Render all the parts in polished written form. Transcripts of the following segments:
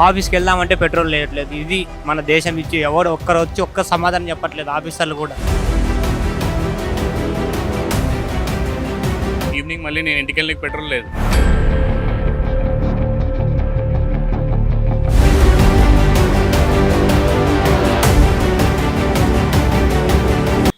ఆఫీస్కి వెళ్దామంటే పెట్రోల్ లేయట్లేదు. ఇది మన దేశం ఇచ్చి ఎవరు ఒక్కరు వచ్చి ఒక్క సమాధానం చెప్పట్లేదు ఆఫీసర్లు కూడా. ఈవినింగ్ మళ్ళీ నేను ఇంటికి వెళ్ళి పెట్రోల్ లేదు.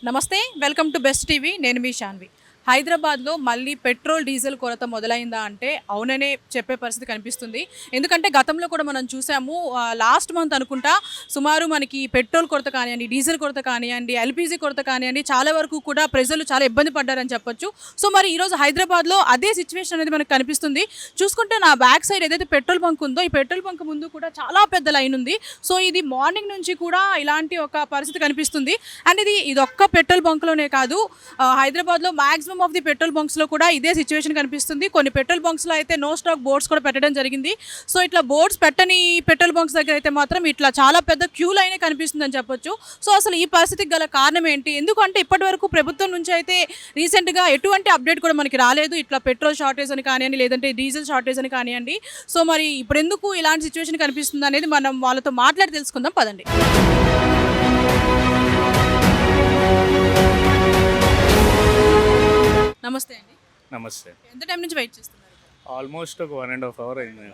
నమస్తే, వెల్కమ్ టు బెస్ట్ టీవీ. నేను మీ శాన్వి. హైదరాబాద్లో మళ్ళీ పెట్రోల్ డీజిల్ కొరత మొదలైందా అంటే అవుననే చెప్పే పరిస్థితి కనిపిస్తుంది. ఎందుకంటే గతంలో కూడా మనం చూసాము, లాస్ట్ మంత్ అనుకుంటా సుమారు మనకి పెట్రోల్ కొరత కానివ్వండి, డీజిల్ కొరత కానివ్వండి, ఎల్పిజి కొరత కానివ్వండి, చాలా వరకు కూడా ప్రజలు చాలా ఇబ్బంది పడ్డారని చెప్పొచ్చు. సో మరి ఈరోజు హైదరాబాద్లో అదే సిచ్యువేషన్ అనేది మనకు కనిపిస్తుంది. చూసుకుంటే నా బ్యాక్ సైడ్ ఏదైతే పెట్రోల్ బంక్ ఉందో ఈ పెట్రోల్ బంక్ ముందు కూడా చాలా పెద్ద లైన్ ఉంది. సో ఇది మార్నింగ్ నుంచి కూడా ఇలాంటి ఒక పరిస్థితి కనిపిస్తుంది. అండ్ ఇది ఒక్క పెట్రోల్ బంక్లోనే కాదు, హైదరాబాద్లో మ్యాక్సిమం ఆఫ్ ది పెట్రోల్ బంక్స్లో కూడా ఇదే సిచ్యువేషన్ కనిపిస్తుంది. కొన్ని పెట్రోల్ బంక్స్లో అయితే నో స్టాక్ బోర్డ్స్ కూడా పెట్టడం జరిగింది. సో ఇట్లా బోర్డ్స్ పెట్టని పెట్రోల్ బంక్స్ దగ్గర అయితే మాత్రం ఇట్లా చాలా పెద్ద క్యూ లైనే కనిపిస్తుంది అని చెప్పొచ్చు. సో అసలు ఈ పరిస్థితికి గల కారణం ఏంటి? ఎందుకంటే ఇప్పటి వరకు ప్రభుత్వం నుంచి అయితే రీసెంట్గా ఎటువంటి అప్డేట్ కూడా మనకి రాలేదు. ఇట్లా పెట్రోల్ షార్టేజ్ అని కానివ్వండి, లేదంటే డీజిల్ షార్టేజ్ అని కానివ్వండి. సో మరి ఇప్పుడు ఎందుకు ఇలాంటి సిచ్యువేషన్ కనిపిస్తుంది అనేది మనం వాళ్ళతో మాట్లాడి తెలుసుకుందాం, పదండి. నమస్తే అండి. నమస్తే. ఎంత టైం నుంచి వెయిట్ చేస్తున్నారు? ఆల్మోస్ట్ ఒక 1.5 hours అయింది.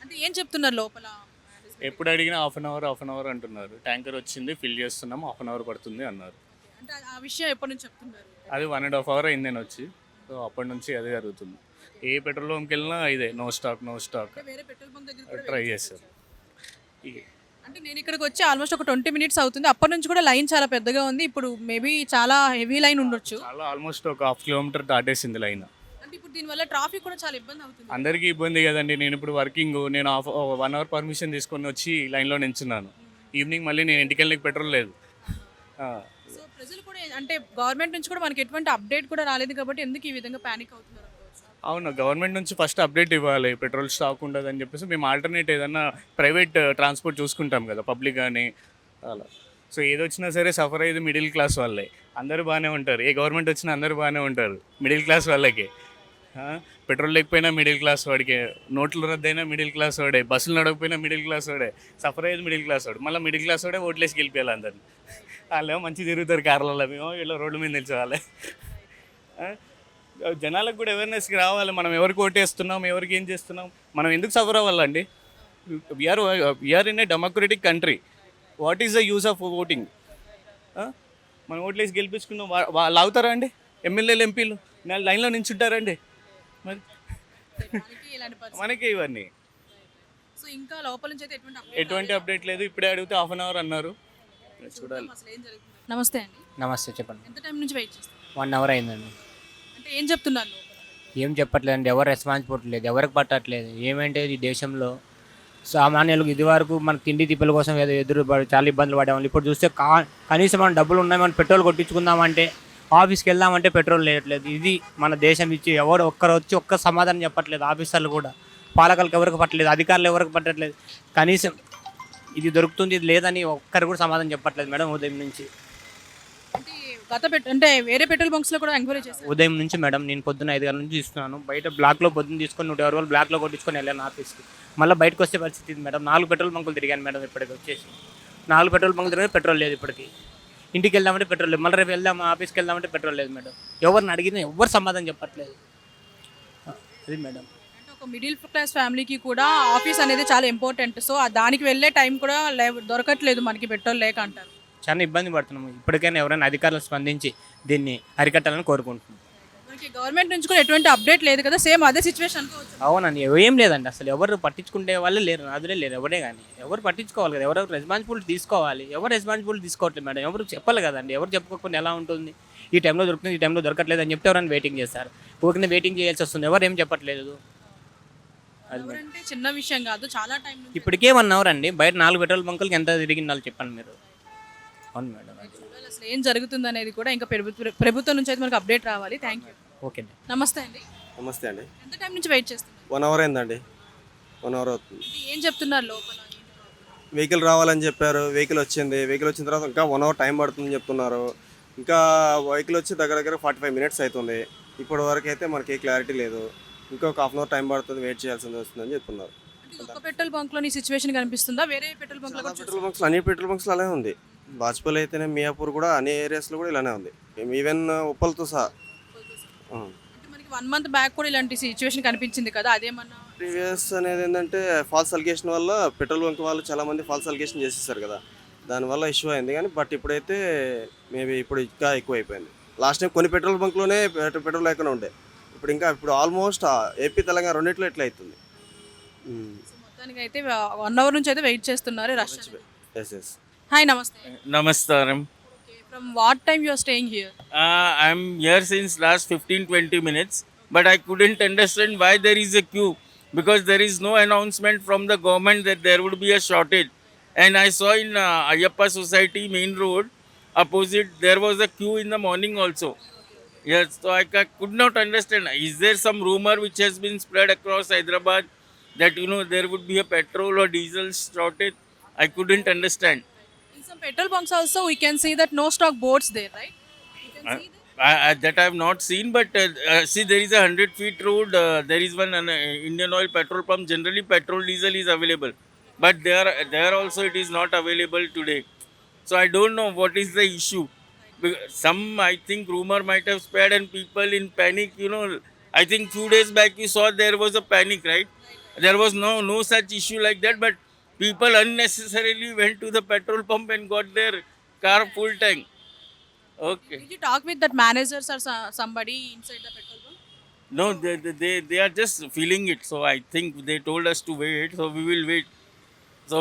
అంటే ఏం చెప్తున్నారు లోపల? ఎప్పుడు అడిగినా హాఫ్ అన్ అవర్ అంటున్నారు. ట్యాంకర్ వచ్చింది, ఫిల్ చేస్తున్నాం, హాఫ్ అన్ అవర్ పడుతుంది అన్నారు. అంటే ఆ విషయం ఎప్పటి నుంచి చెప్తున్నారు? అది 1.5 hours అయింది నేను వచ్చి. సో అప్పటి నుంచి అదే జరుగుతుంది. ఏ పెట్రోల్ బంక్కి వెళ్ళినా ఇదే నో స్టాక్ అంటే వేరే పెట్రోల్ బంక్ దగ్గర కూడా ట్రై చేస్తారు. అంటే నేను ఇక్కడికి వచ్చి ఆల్మోస్ట్ ఒక 20 minutes అవుతుంది. అప్పటి నుంచి కూడా లైన్ చాలా పెద్దగా ఉంది. ఇప్పుడు మేబీ చాలా హెవీ లైన్ ఉండొచ్చు. చాలా ఆల్మోస్ట్ ఒక 1/2 kilometer దాటేసింది లైన్. అంటే ఇప్పుడు దీనివల్ల ట్రాఫిక్ కూడా చాలా ఇబ్బంది అవుతుంది. అందరికీ ఇబ్బంది కదండి. నేను ఇప్పుడు వర్కింగ్, నేను 1 hour పర్మిషన్ తీసుకొని వచ్చి లైన్లో నించున్నాను. ఈవినింగ్ మళ్ళీ నేను ఇంటికి వెళ్ళి పెట్రోల్ లేదు. సో ప్రజలు కూడా అంటే గవర్నమెంట్ నుంచి కూడా మనకి ఎటువంటి అప్డేట్ కూడా రాలేదు కాబట్టి ఎందుకు ఈ విధంగా పానిక్ అవుతున్నారు? అవును, గవర్నమెంట్ నుంచి ఫస్ట్ అప్డేట్ ఇవ్వాలి. పెట్రోల్ స్టాక్ ఉండదు అని చెప్పేసి మేము ఆల్టర్నేట్ ఏదన్నా ప్రైవేట్ ట్రాన్స్పోర్ట్ చూసుకుంటాం కదా, పబ్లిక్ కానీ అలా. సో ఏదొచ్చినా సరే సఫర్ అయ్యేది మిడిల్ క్లాస్ వాళ్ళే. అందరూ బాగానే ఉంటారు, ఏ గవర్నమెంట్ వచ్చినా అందరూ బాగానే ఉంటారు. మిడిల్ క్లాస్ వాళ్ళకి పెట్రోల్ లేకపోయినా మిడిల్ క్లాస్ వాడికి, నోట్లు రద్దయినా మిడిల్ క్లాస్ వాడే, బస్సులు నడకపోయినా మిడిల్ క్లాస్ వాడే, సఫర్ అయ్యేది మిడిల్ క్లాస్ వాడు. మళ్ళీ మిడిల్ క్లాస్ వాడే ఓట్లేసి గెలిపేయాలి అందరిని. వాళ్ళేమో మంచిగా తిరుగుతారు కార్లలో, మేము ఇలా రోడ్ల మీద నిల్చోవాలి. జనాలకు కూడా అవేర్నెస్కి రావాలి. మనం ఎవరికి ఓటేస్తున్నాం, ఎవరికి ఏం చేస్తున్నాం, మనం ఎందుకు సఫర్ అవ్వాలండి? We are in a democratic country. What is the use of voting? మనం ఓట్లేసి గెలిపించుకున్నాం, వాళ్ళు అవుతారా అండి? ఎమ్మెల్యేలు, ఎంపీలు లైన్లో నించుంటారండి? మరి మనకే ఇవన్నీ. సో ఇంకా లోపల నుంచి అయితే ఎటువంటి అప్డేట్ లేదు. ఇప్పుడే అడిగితే హాఫ్ అన్ అవర్ అన్నారు, చూడాలి. నమస్తే అండి. నమస్తే, చెప్పండి. ఎంత టైం నుంచి వెయిట్ చేస్తారు? 1 hour అయిందండి. అంటే ఏం చెప్తున్నారు లోపల? ఏం చెప్పట్లేదండి, ఎవరు రెస్పాన్సిబిలిటీ లేదు, ఎవరికి పట్టట్లేదు. ఏమంటే ఈ దేశంలో సామాన్యులకు ఇది వరకు మన తిండి తిప్పల కోసం ఏదో చాలా ఇబ్బందులు పడేవాళ్ళు. ఇప్పుడు చూస్తే కనీసం మనం డబ్బులు ఉన్నాయి, మనం పెట్రోల్ కొట్టించుకుందామంటే ఆఫీస్కి వెళ్దామంటే పెట్రోల్ లేయట్లేదు. ఇది మన దేశం ఇచ్చి ఎవరు ఒక్కరు వచ్చి ఒక్క సమాధానం చెప్పట్లేదు ఆఫీసర్లు కూడా. పాలకులకు ఎవరికి పట్టలేదు, అధికారులు ఎవరికి పట్టట్లేదు. కనీసం ఇది దొరుకుతుంది, ఇది లేదని ఒక్కరు కూడా సమాధానం చెప్పట్లేదు మేడం. ఉదయం నుంచి అంటే వేరే పెట్రోల్ బంక్స్లో కూడా ఎంక్వైరీ చేశారు. ఉదయం నుంచి మేడం, నేను పొద్దున్న 5 గంటల నుంచి ఇస్తున్నాను. బయట బ్లాక్లో పొద్దున్న తీసుకొని 150 రూపాయలు బ్లాక్లో కొట్టించుకొని వెళ్ళాను ఆఫీస్కి. మళ్ళీ బయటకు వచ్చే పరిస్థితి ఇది మేడం. 4 పెట్రోల్ బంకులు తిరిగాను మేడం. ఇప్పటికి వచ్చేసి 4 పెట్రోల్ బంకులు తిరిగి పెట్రోల్ లేదు. ఇప్పటికి ఇంటికి వెళ్దామంటే పెట్రోల్ లేదు. మళ్ళీ రేపు వెళ్దాం ఆఫీస్కి వెళ్దామంటే పెట్రోల్ లేదు మేడం. ఎవరిని అడిగినా ఎవరు సమాధానం చెప్పట్లేదు. అది మేడం. అంటే ఒక మిడిల్ క్లాస్ ఫ్యామిలీకి కూడా ఆఫీస్ అనేది చాలా ఇంపార్టెంట్. సో దానికి వెళ్ళే టైం కూడా దొరకట్లేదు మనకి పెట్రోల్ లేక అంటారు. చాలా ఇబ్బంది పడుతున్నాము. ఇప్పటికైనా ఎవరైనా అధికారులు స్పందించి దీన్ని అరికట్టాలని కోరుకుంటున్నాం. మనకి గవర్నమెంట్ నుంచి కూడా ఎటువంటి అప్డేట్ లేదు కదా, సేమ్ అదే సిచ్యువేషన్ అనుకోవచ్చు. అవునండి, ఏం లేదండి. అసలు ఎవరు పట్టించుకునే వాళ్ళే లేరు, అదిలే లేరు. ఎవరే కానీ ఎవరు పట్టించుకోవాలి కదా, ఎవరు రెస్పాన్సిబిలిటీ తీసుకోవాలి. ఎవరు రెస్పాన్సిబిలిటీ తీసుకోవట్లేదు మేడం. ఎవరు చెప్పాలి కదండి. ఎవరు చెప్పుకోకుండా ఎలా ఉంటుంది? ఈ టైంలో దొరుకుతుంది, ఈ టైంలో దొరకట్లేదు అని చెప్తే ఎవరైనా వెయిటింగ్ చేస్తారు. ఊరికనే వెయిటింగ్ చేయాల్సి వస్తుంది. ఎవరు ఏం చెప్పట్లేదు. అంటే చిన్న విషయం కాదు, చాలా టైం. ఇప్పటికే 1 hour అండి. బయట 4 పెట్రోల్ బంకులకి ఎంత తిరిగిందో చెప్పండి మీరు. అవును మేడం. అసలు ఏం జరుగుతుంది అనేది కూడా ఇంకా ప్రభుత్వం నుంచి అయితే మనకు అప్డేట్ రావాలి. Thank you. ఓకే అండి. నమస్తే అండి. నమస్తే అండి. ఎంత టైం నుంచి వెయిట్ చేస్తున్నారు? 1 hour అయిందండి. 1 hour అవుతుంది. ఏం చెప్తున్నారు లోపల? వెహికల్ రావాలని చెప్పారు, వెహికల్ వచ్చింది. వెహికల్ వచ్చిన తర్వాత ఇంకా 1 hour టైం పడుతుందని చెప్తున్నారు. ఇంకా వెహికల్ వచ్చి దగ్గర 45 minutes అవుతుంది. ఇప్పటి వరకు అయితే మనకి క్లారిటీ లేదు. ఇంకొక హాఫ్ అన్ అవర్ టైం పడుతుంది, వెయిట్ చేయాల్సింది వస్తుందని చెప్తున్నారు. ఇది ఒక్క పెట్రోల్ బంక్లోని సిచ్యువేషన్ కనిపిస్తుందా? వేరే పెట్రోల్ బంక్లో చాలా కూడా పెట్రోల్ బంక్స్ అన్ని పెట్రోల్ బంక్స్లో అలానే ఉంది. బాజ్పేయిలో అయితేనే మియాపూర్ కూడా అన్ని ఏరియాస్లో కూడా ఇలానే ఉంది. ఈవెన్ ఉప్పల్తో సహా. అంటే మనకి 1 మంత్ బ్యాక్ కూడా ఇలాంటి సిచ్యువేషన్ కనిపించింది కదా, అదేమన్నా? ప్రీవియస్ అనేది ఏంటంటే ఫాల్స్ అలిగేషన్ వల్ల పెట్రోల్ బంక్ వాళ్ళు చాలామంది ఫాల్స్ అలిగేషన్ చేసేసారు కదా, దానివల్ల ఇష్యూ అయింది. కానీ బట్ ఇప్పుడైతే మేబీ ఇప్పుడు ఇంకా ఎక్కువ అయిపోయింది. లాస్ట్ టైం కొన్ని పెట్రోల్ బంక్లోనే పెట్రోల్ లేకుండా ఉండే, ఇప్పుడు ఆల్మోస్ట్ ఏపీ తెలంగాణ రెండిట్లో ఇట్లా అవుతుంది. సో మొత్తానికి అయితే 1 అవర్ నుంచి అయితే వెయిట్ చేస్తున్నారు rush. Yes yes. Hi, namaste. Namaskaram. Okay, from what time you are staying here? I'm here since last 15-20 minutes, but I couldn't understand why there is a queue, because there is no announcement from the government that there would be a shortage. And I saw in Ayyappa Society main road opposite there was a queue in the morning also. Yes, so I could not understand. Is there some rumor which has been spread across Hyderabad that there would be a petrol or diesel shortage? I couldn't understand. In some petrol bunks also we can see that no stock boards there, right? You can see that. That I have not seen, but see, there is a 100 feet road. There is one Indian Oil petrol pump. Generally, petrol diesel is available, but there also it is not available today. So I don't know what is the issue. Some, I think, rumor might have spread and people in panic. I think few days back you saw there was a panic, right? There was no such issue like that, but people unnecessarily went to the petrol pump and got their car full tank. Okay. Did you talk with that managers or somebody inside the petrol bunk? No, they are just feeling it. So I think they told us to wait. So we will wait. So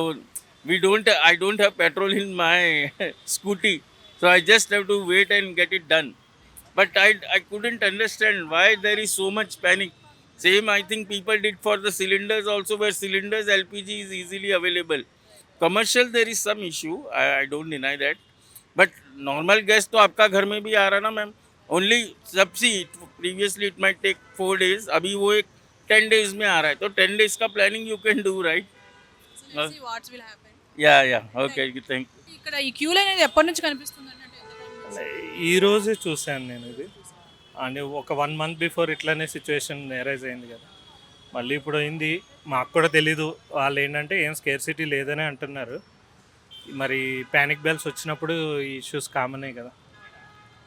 I don't have petrol in my scooty. So I just have to wait and get it done. But I couldn't understand why there is so much panic. Same I think people did for the cylinders also, where cylinders LPG is easily available. Commercial there is some issue. I don't deny that. But normal gas तो आपका घर में भी आ रहा ना ma'am. Only सबसे previously it might take 4 days. अभी वो एक 10 days में आ रहा है. तो 10 days का planning you can do, right? So let's see what will happen. Yeah. Okay, thank you. ఇక్కడ ఈ క్యూ లైన్ అనేది ఎప్పటి నుంచి కనిపిస్తుంది అంటే ఎంత time నుంచి? ఈ రోజే చూశాను నేను ఇది. అంటే ఒక 1 మంత్ బిఫోర్ ఇట్లానే సిచ్యువేషన్ ఎరైజ్ అయింది కదా, మళ్ళీ ఇప్పుడు అయింది. మాకు కూడా తెలీదు. వాళ్ళు ఏంటంటే ఏం స్కేర్సిటీ లేదని అంటున్నారు. మరి ప్యానిక్ బెల్స్ వచ్చినప్పుడు ఈ ఇష్యూస్ కామనే కదా.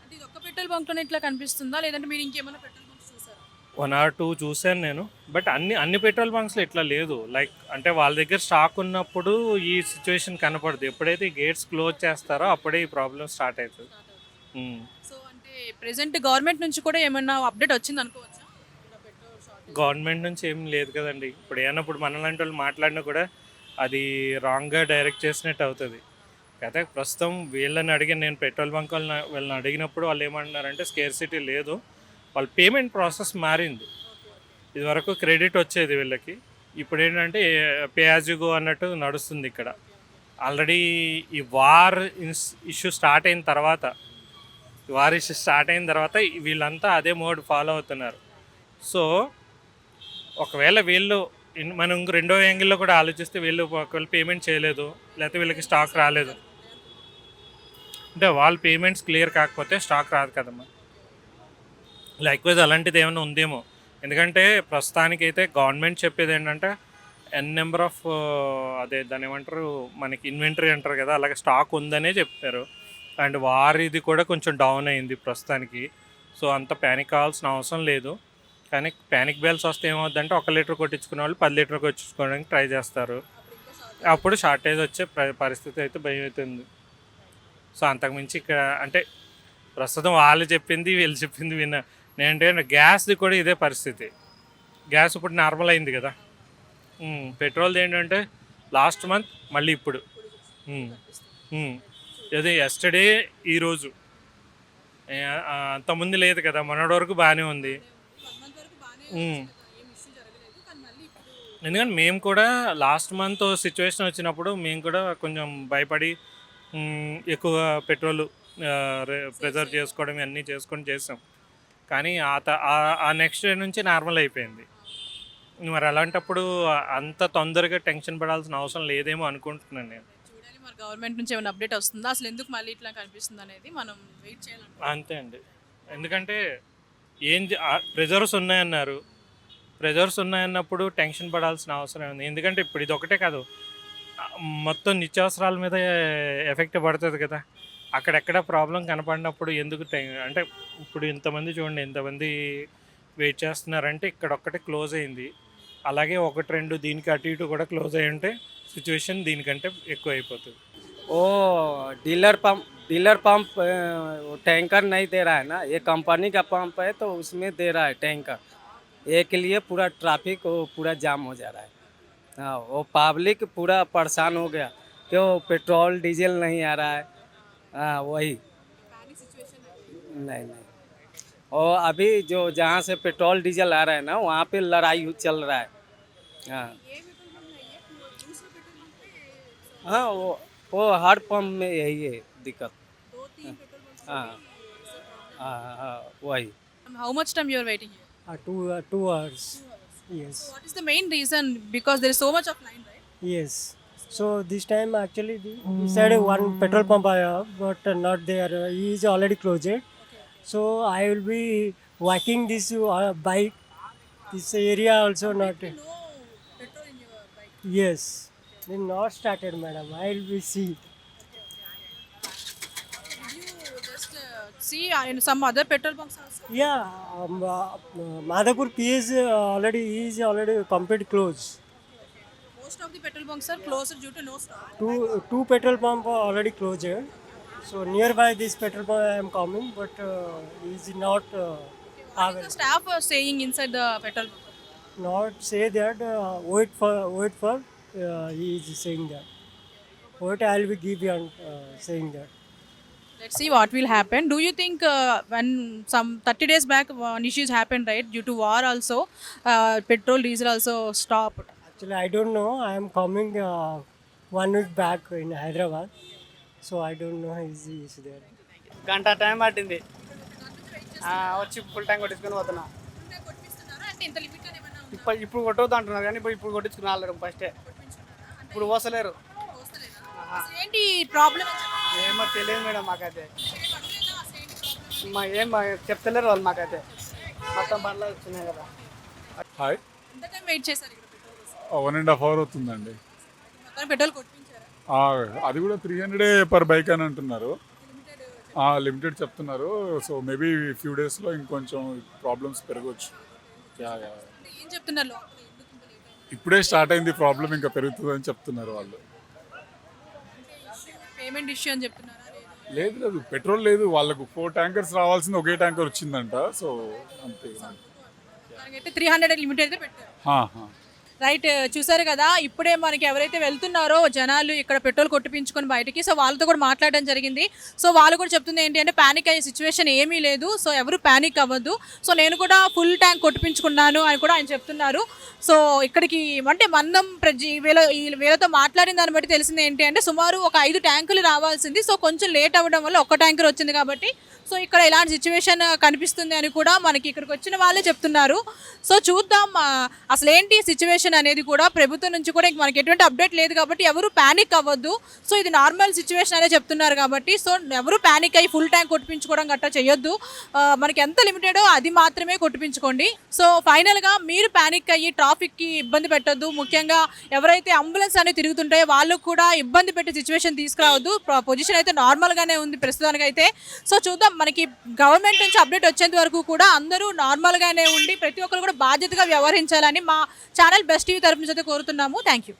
అంటే ఇది ఒక్క పెట్రోల్ బంక్లోనే ఇట్లా కనిపిస్తుందా, లేదంటే మీరు ఇంకేమైనా పెట్రోల్ బంక్స్ చూసారా? 1 or 2 చూశాను నేను. బట్ అన్ని పెట్రోల్ బంక్స్లో ఇట్లా లేదు. లైక్ అంటే వాళ్ళ దగ్గర స్టాక్ ఉన్నప్పుడు ఈ సిచ్యువేషన్ కనపడదు. ఎప్పుడైతే ఈ గేట్స్ క్లోజ్ చేస్తారో అప్పుడే ఈ ప్రాబ్లం స్టార్ట్ అవుతుంది. సో అంటే ప్రెసెంట్ గవర్నమెంట్ నుంచి కూడా ఏమైనా అప్డేట్ వచ్చింది అనుకోవచ్చా? ఇలా పెట్రోల్ షార్టేజ్ గవర్నమెంట్ నుంచి ఏం లేదు కదండి. ఇప్పుడు ఏమన్నప్పుడు మనలాంటి వాళ్ళు మాట్లాడినా కూడా అది రాంగ్గా డైరెక్ట్ చేసినట్టు అవుతుంది కదా. ప్రస్తుతం వీళ్ళని అడిగిన, నేను పెట్రోల్ బంక్ వీళ్ళని అడిగినప్పుడు వాళ్ళు ఏమంటున్నారంటే స్కేర్సిటీ లేదు, వాళ్ళ పేమెంట్ ప్రాసెస్ మారింది. ఇదివరకు క్రెడిట్ వచ్చేది వీళ్ళకి, ఇప్పుడు ఏంటంటే పే యాజ్ యు గో అన్నట్టు నడుస్తుంది ఇక్కడ. ఆల్రెడీ ఈ వార్ ఇష్యూ స్టార్ట్ అయిన తర్వాత వీళ్ళంతా అదే మోడ్ ఫాలో అవుతున్నారు. సో ఒకవేళ వీళ్ళు మనం రెండో యాంగిల్లో కూడా ఆలోచిస్తే, వీళ్ళు ఒకవేళ పేమెంట్ చేయలేదు, లేకపోతే వీళ్ళకి స్టాక్ రాలేదు అంటే వాళ్ళ పేమెంట్స్ క్లియర్ కాకపోతే స్టాక్ రాదు కదమ్మా. లైక్వైజ్ అలాంటిది ఏమైనా ఉందేమో. ఎందుకంటే ప్రస్తుతానికైతే గవర్నమెంట్ చెప్పేది ఏంటంటే నెంబర్ ఆఫ్ దాన్ని ఏమంటారు, మనకి ఇన్వెంటరీ అంటారు కదా, అలాగే స్టాక్ ఉందనే చెప్పారు. అండ్ ఇది కూడా కొంచెం డౌన్ అయింది ప్రస్తుతానికి. సో అంత ప్యానిక్ కావాల్సిన అవసరం లేదు. కానీ ప్యానిక్ బెల్స్ వస్తే ఏమవుద్దంటే 1 లీటర్ కొట్టించుకునే వాళ్ళు 10 లీటర్ కొట్టించుకోవడానికి ట్రై చేస్తారు. అప్పుడు షార్టేజ్ వచ్చే పరిస్థితి అయితే భయం అవుతుంది. సో అంతకుమించి ఇక్కడ అంటే ప్రస్తుతం వాళ్ళు చెప్పింది వీళ్ళు చెప్పింది నేనంటే గ్యాస్ది కూడా ఇదే పరిస్థితి. గ్యాస్ ఇప్పుడు నార్మల్ అయింది కదా. పెట్రోల్ది ఏంటంటే లాస్ట్ మంత్ మళ్ళీ ఇప్పుడు అదే ఎస్టర్డే ఈరోజు అంతకుముందు లేదు కదా, మొన్నటి వరకు బాగానే ఉంది. ఎందుకంటే మేము కూడా లాస్ట్ మంత్ సిచ్యువేషన్ వచ్చినప్పుడు మేము కూడా కొంచెం భయపడి ఎక్కువ పెట్రోల్ ప్రిజర్వ్ చేసుకోవడం అన్నీ చేసాం. కానీ ఆ నెక్స్ట్ డే నుంచి నార్మల్ అయిపోయింది. మరి అలాంటప్పుడు అంత తొందరగా టెన్షన్ పడాల్సిన అవసరం లేదేమో అనుకుంటున్నాను నేను. చూడాలి మరి గవర్నమెంట్ నుంచి ఏమైనా అప్డేట్ వస్తుందా, అసలు ఎందుకు మళ్ళీ ఇట్లా కనిపిస్తుంది అనేది మనం వెయిట్ చేయాలి. అంతే అండి. ఎందుకంటే ప్రెజర్స్ ఉన్నాయన్నారు, ప్రెజర్స్ ఉన్నాయన్నప్పుడు టెన్షన్ పడాల్సిన అవసరం ఉంది. ఎందుకంటే ఇప్పుడు ఇది ఒకటే కాదు, మొత్తం నిత్యావసరాల మీద ఎఫెక్ట్ పడుతుంది కదా. అక్కడెక్కడ ప్రాబ్లం కనపడినప్పుడు ఎందుకు అంటే ఇప్పుడు ఇంతమంది చూడండి, ఇంతమంది వెయిట్ చేస్తున్నారంటే ఇక్కడ ఒక్కటే క్లోజ్ అయింది. అలాగే 1-2 దీనికి అటు ఇటు కూడా క్లోజ్ అయి ఉంటే సిచ్యువేషన్ దీనికంటే ఎక్కువ అయిపోతుంది. वो डीलर पंप वो टैंकर नहीं दे रहा है ना, ये कंपनी का पंप है तो उसमें दे रहा है टैंकर। एक लिए पूरा ट्रैफिक वो पूरा जाम हो जा रहा है। हाँ, वो पब्लिक पूरा परेशान हो गया, क्यों पेट्रोल डीजल नहीं आ रहा है। हाँ वही, नहीं नहीं, और अभी जो जहाँ से पेट्रोल डीजल आ रहा है ना, वहाँ पे लड़ाई चल रहा है। हाँ हाँ, वो हर पंप में यही है दिक्कत। हाँ हाँ हाँ वही। How much time you are waiting here? 2 hours. Yes. So what is the main reason? Because there is so much of line, right? Yes. So this time actually we said one petrol pump but not there. He is already closed. So I will be walking this bike. This area also not. No petrol in your bike. Yes. They not started, madam. I will be see. Did you just see in some other petrol bunks also? Yeah. Madhapur PS already is already complete closed. Most of the petrol bunks are closed due to no stock. Two petrol pump are already closed. So nearby this petrol pump I am coming, but is not What is the staff saying inside the petrol bunk? not say that. Wait for. He is saying that. What I will be giving saying that. Let's see what will happen. Do you think when some 30 days back one issues happened, right, due to war also, petrol diesel also stopped? Actually, I don't know. I am coming 1 week back in Hyderabad, so I don't know is there. గంట time పట్టింది, వచ్చి full tank కొట్టించుకొని పోతున్నా. అంటే ఇంత limit ఏమైనా ఉందా? ఇప్పుడు కొట్టవద్దు అంటున్నారు కానీ ఇప్పుడు కొట్టించుకుని ఆల్రెడీ ఫస్టే. ఇప్పుడు పోసలేరు. అసలు ఏంటి ప్రాబ్లం? ఏమో తెలియదు మేడం మాకైతే, ఏం చెప్తలేరు వాళ్ళు మాకైతే. మొత్తం బండ్లు వచ్చినాయి కదా. హాయ్, ఎంత టైం వెయిట్ చేశారు ఇక్కడ పెట్రోల్ కోసం? 1.5 hour అవుతుందండి. మొత్తం పెట్రోల్ కొట్టించారా? అది కూడా 300 పర్ బైక్ అని అంటున్నారు. లిమిటెడ్ చెప్తున్నారు. సో మేబీ ఫ్యూ డేస్లో ఇంకొంచెం ప్రాబ్లమ్స్ పెరగవచ్చు. అంటే ఏం చెప్తున్నారు లోపల? ఎందుకు ఇంత లేట్ అయింది? ఇప్పుడే స్టార్ట్ అయింది ప్రాబ్లం, ఇంకా పెరుగుతుందని చెప్తున్నారు వాళ్ళు. పేమెంట్ ఇష్యూ అని చెప్తున్నారా? లేదు లేదు, పెట్రోల్ లేదు వాళ్ళకు. 4 ట్యాంకర్స్ రావాల్సింది ఒకే ట్యాంకర్ వచ్చిందంట. సో అంతే. మనకైతే 300 లిమిట్ అయితే పెట్టారు. రైట్, చూసారు కదా. ఇప్పుడే మనకి ఎవరైతే వెళ్తున్నారో జనాలు ఇక్కడ పెట్రోల్ కొట్టిపించుకొని బయటికి, సో వాళ్ళతో కూడా మాట్లాడడం జరిగింది. సో వాళ్ళు కూడా చెప్తుంది ఏంటి అంటే ప్యానిక్ అయ్యే సిచ్యువేషన్ ఏమీ లేదు, సో ఎవరు ప్యానిక్ అవ్వద్దు. సో నేను కూడా ఫుల్ ట్యాంక్ కొట్టిపించుకున్నాను అని కూడా ఆయన చెప్తున్నారు. సో ఇక్కడికి అంటే మనం వీళ్ళతో మాట్లాడిన దాన్ని బట్టి తెలిసింది ఏంటి అంటే సుమారు ఒక 5 ట్యాంకులు రావాల్సింది. సో కొంచెం లేట్ అవ్వడం వల్ల 1 ట్యాంకర్ వచ్చింది కాబట్టి సో ఇక్కడ ఇలాంటి సిచ్యువేషన్ కనిపిస్తుంది అని కూడా మనకి ఇక్కడికి వచ్చిన వాళ్ళే చెప్తున్నారు. సో చూద్దాం అసలు ఏంటి సిచ్యువేషన్ అనేది కూడా. ప్రభుత్వం నుంచి కూడా మనకి ఎటువంటి అప్డేట్ లేదు కాబట్టి ఎవరు ప్యానిక్ అవ్వద్దు. సో ఇది నార్మల్ సిచ్యువేషన్ అనే చెప్తున్నారు కాబట్టి సో ఎవరు ప్యానిక్ అయ్యి ఫుల్ ట్యాంక్ కొట్టించుకోవడం గట్టా చేయొద్దు. మనకి ఎంత లిమిటెడో అది మాత్రమే కొట్టించుకోండి. సో ఫైనల్గా మీరు ప్యానిక్ అయ్యి ట్రాఫిక్కి ఇబ్బంది పెట్టొద్దు. ముఖ్యంగా ఎవరైతే అంబులెన్స్ అనేది తిరుగుతుంటాయో వాళ్ళకు కూడా ఇబ్బంది పెట్టే సిచ్యువేషన్ తీసుకురావద్దు. పొజిషన్ అయితే నార్మల్గానే ఉంది ప్రస్తుతానికైతే. సో చూద్దాం, మనకి గవర్నమెంట్ నుంచి అప్డేట్ వచ్చేంత వరకు కూడా అందరూ నార్మల్గానే ఉండి ప్రతి ఒక్కరు కూడా బాధ్యతగా వ్యవహరించాలని మా ఛానల్ బెస్ట్ టీవీ తరపు నుంచి అయితే కోరుతున్నాము. Thank you.